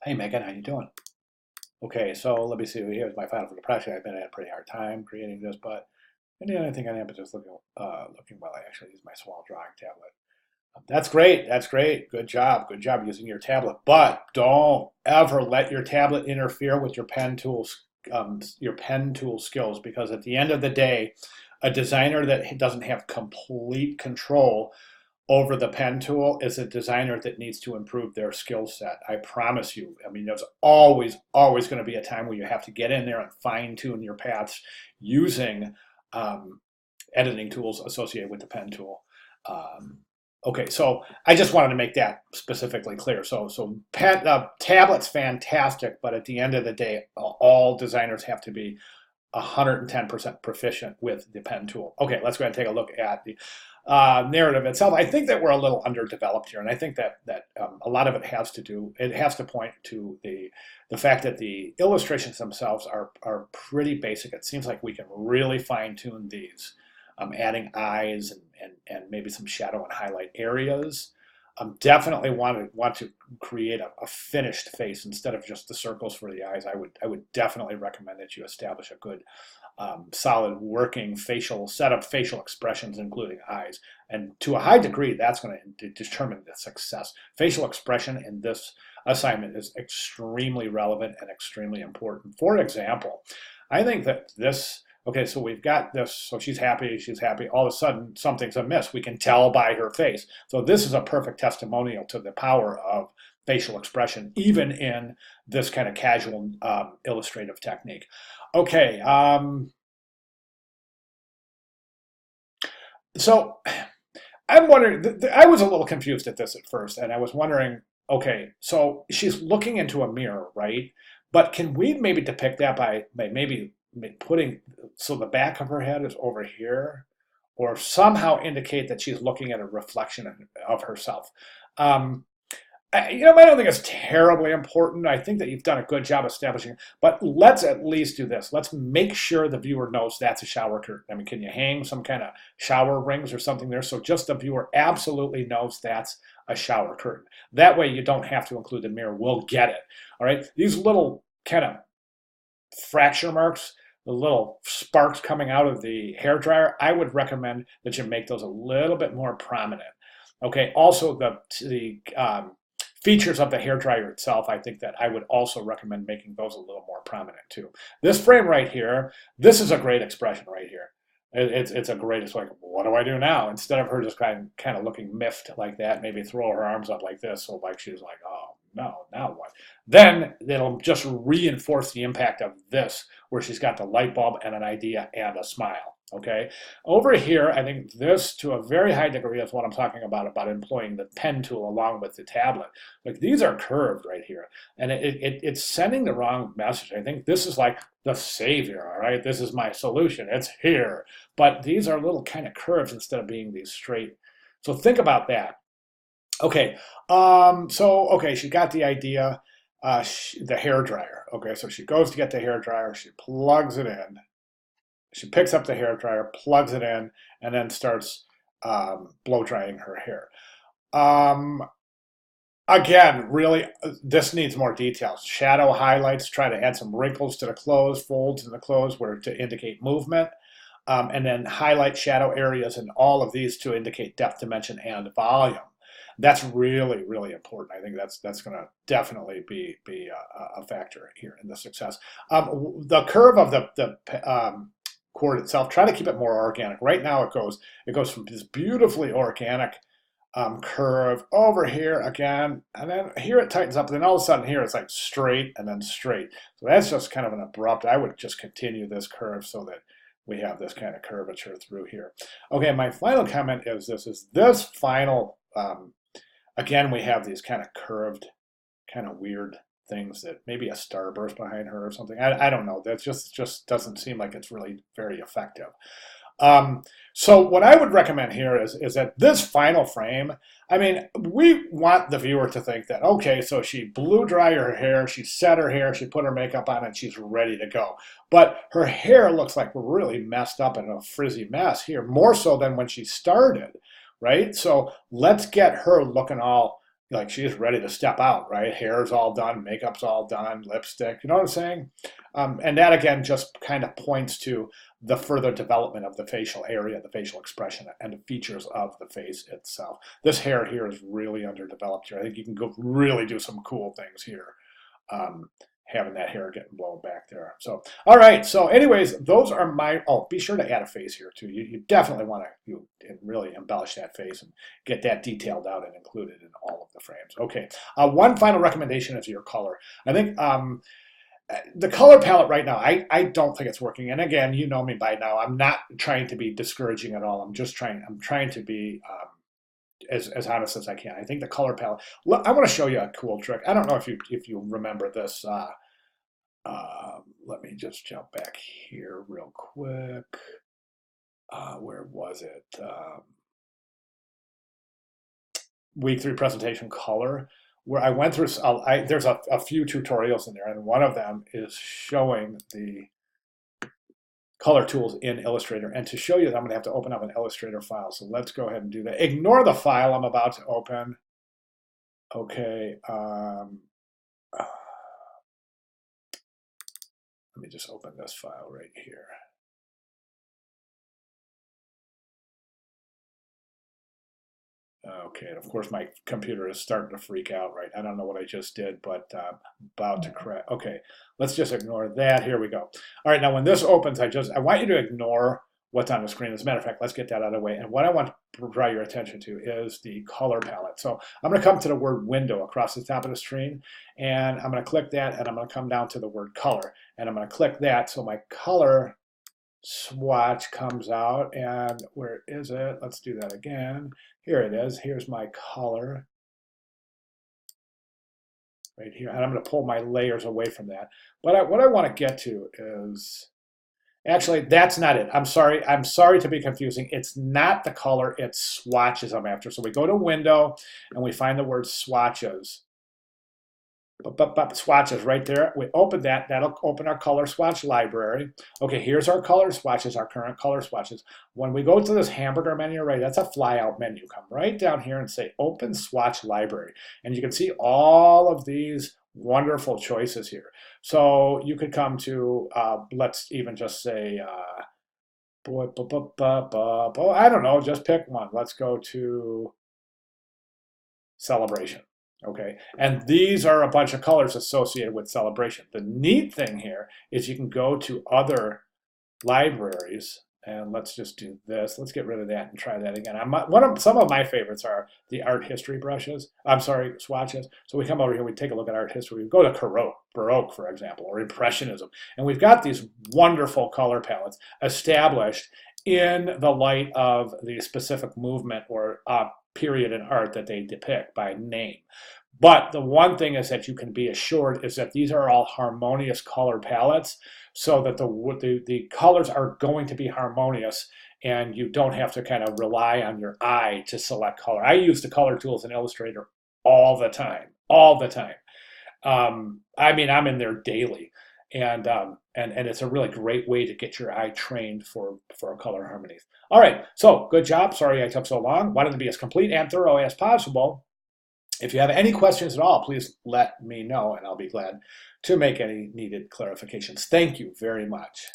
Hey Megan, how you doing? Okay, so let me see. Here's my final for the project. I've been at a pretty hard time creating this, but in the end, I think I am just looking well. I actually use my small drawing tablet. That's great. That's great. Good job. Good job using your tablet. But don't ever let your tablet interfere with your pen tool skills, because at the end of the day, a designer that doesn't have complete control over the pen tool is a designer that needs to improve their skill set. I promise you. I mean, there's always going to be a time where you have to get in there and fine tune your paths using um, editing tools associated with the pen tool. Um, okay, so I just wanted to make that specifically clear. Tablets fantastic, but at the end of the day, all designers have to be 110% proficient with the pen tool. Okay, let's go ahead and take a look at the narrative itself. I think that we're a little underdeveloped here, and I think that a lot of it has to point to the fact that the illustrations themselves are pretty basic. It seems like we can really fine tune these, adding eyes and maybe some shadow and highlight areas. Definitely want to create a finished face instead of just the circles for the eyes. I would definitely recommend that you establish a good solid working facial set of facial expressions, including eyes. And to a high degree, that's going to determine the success. Facial expression in this assignment is extremely relevant and extremely important. For example, I think that this, okay, so we've got this, so she's happy. All of a sudden, something's amiss. We can tell by her face. So this is a perfect testimonial to the power of facial expression, even in this kind of casual illustrative technique. Okay, so I'm wondering, I was a little confused at this at first, and I was wondering, okay, so she's looking into a mirror, right? But can we maybe depict that by maybe putting, so the back of her head is over here, or somehow indicate that she's looking at a reflection of herself? Um, I don't think it's terribly important. I think that you've done a good job establishing, but let's at least do this. Let's make sure the viewer knows that's a shower curtain. I mean, can you hang some kind of shower rings or something there so just the viewer absolutely knows that's a shower curtain? That way you don't have to include the mirror. We'll get it. All right. These little kind of fracture marks, the little sparks coming out of the hair dryer, I would recommend that you make those a little bit more prominent. Okay. Also, the features of the hair dryer itself, I think that I would also recommend making those a little more prominent too. This frame right here, this is a great expression right here. It's a great, it's like, what do I do now? Instead of her just kind of looking miffed like that, maybe throw her arms up like this, so like she's like, oh no, now what? Then it'll just reinforce the impact of this, where she's got the light bulb and an idea and a smile. Okay. Over here, I think this to a very high degree is what I'm talking about employing the pen tool along with the tablet. Like these are curved right here, and it's sending the wrong message. I think this is like the savior, all right? This is my solution. It's here. But these are little kind of curves instead of being these straight. So think about that. Okay. Okay, she got the idea. The hair dryer. Okay, so she goes to get the hair dryer. She plugs it in. She picks up the hair dryer, plugs it in, and then starts blow drying her hair. Um, Again, really, this needs more details. Shadow highlights, try to add some wrinkles to the clothes, folds in the clothes where to indicate movement, and then highlight shadow areas in all of these to indicate depth, dimension, and volume. That's really, really important. I think that's going to definitely be a factor here in the success. The curve of the chord itself, try to keep it more organic. Right now, it goes from this beautifully organic curve over here again, and then here it tightens up, and then all of a sudden here it's like straight and then straight. So that's just kind of an abrupt, I would just continue this curve so that we have this kind of curvature through here. Okay, my final comment is this final, again, we have these kind of curved, kind of weird things that maybe a starburst behind her or something. I don't know. That just doesn't seem like it's really very effective. So what I would recommend here is that this final frame, I mean, we want the viewer to think that, okay, so she blew dry her hair, she set her hair, she put her makeup on, and she's ready to go. But her hair looks like we're really messed up in a frizzy mess here, more so than when she started, right? So let's get her looking all like she's ready to step out, right? Hair's all done, makeup's all done, lipstick, you know what I'm saying? And that again just kind of points to the further development of the facial area, the facial expression, and the features of the face itself. This hair here is really underdeveloped here. I think you can go really do some cool things here. Having that hair getting blown back there. So, all right. So anyways, those are my, oh, be sure to add a face here too. You definitely want to really embellish that face and get that detailed out and included in all of the frames. Okay. One final recommendation is your color. I think the color palette right now, I don't think it's working. And again, you know me by now. I'm not trying to be discouraging at all. I'm trying to be as honest as I can. I think the color palette. I want to show you a cool trick. I don't know if you remember this. Let me just jump back here real quick. Where was it? Week 3 presentation color, where I went through. There's a few tutorials in there, and one of them is showing the color tools in Illustrator. And to show you that, I'm going to have to open up an Illustrator file. So let's go ahead and do that. Ignore the file I'm about to open. Okay. Let me just open this file right here. Okay, and of course my computer is starting to freak out, right? I don't know what I just did, but about to crash. Okay, let's just ignore that. Here we go. All right, now when this opens, I want you to ignore what's on the screen. As a matter of fact, let's get that out of the way. And what I want to draw your attention to is the color palette. So I'm going to come to the word window across the top of the screen, and I'm going to click that, and I'm going to come down to the word color, and I'm going to click that so my color swatch comes out. And where is it? Let's do that again. Here it is. Here's my color right here. And I'm going to pull my layers away from that. But what I want to get to is, actually, that's not it. I'm sorry. I'm sorry to be confusing. It's not the color. It's swatches I'm after. So we go to Window, and we find the word swatches. Swatches right there. We open that. That'll open our color swatch library. Okay, here's our color swatches, our current color swatches. When we go to this hamburger menu, right, that's a flyout menu. Come right down here and say Open Swatch Library. And you can see all of these wonderful choices here. So you could come to, let's even just say, I don't know, just pick one. Let's go to Celebration. Okay, and these are a bunch of colors associated with Celebration. The neat thing here is you can go to other libraries, and let's just do this. Let's get rid of that and try that again. Some of my favorites are the art history brushes. I'm sorry, swatches. So we come over here, we take a look at art history. We go to Baroque, for example, or Impressionism, and we've got these wonderful color palettes established in the light of the specific movement or period in art that they depict by name. But the one thing is that you can be assured is that these are all harmonious color palettes, so that the colors are going to be harmonious, and you don't have to kind of rely on your eye to select color. I use the color tools in Illustrator all the time, all the time. I mean, I'm in there daily. And it's a really great way to get your eye trained for color harmonies. All right, so good job. Sorry I took so long. Wanted to be as complete and thorough as possible. If you have any questions at all, please let me know, and I'll be glad to make any needed clarifications. Thank you very much.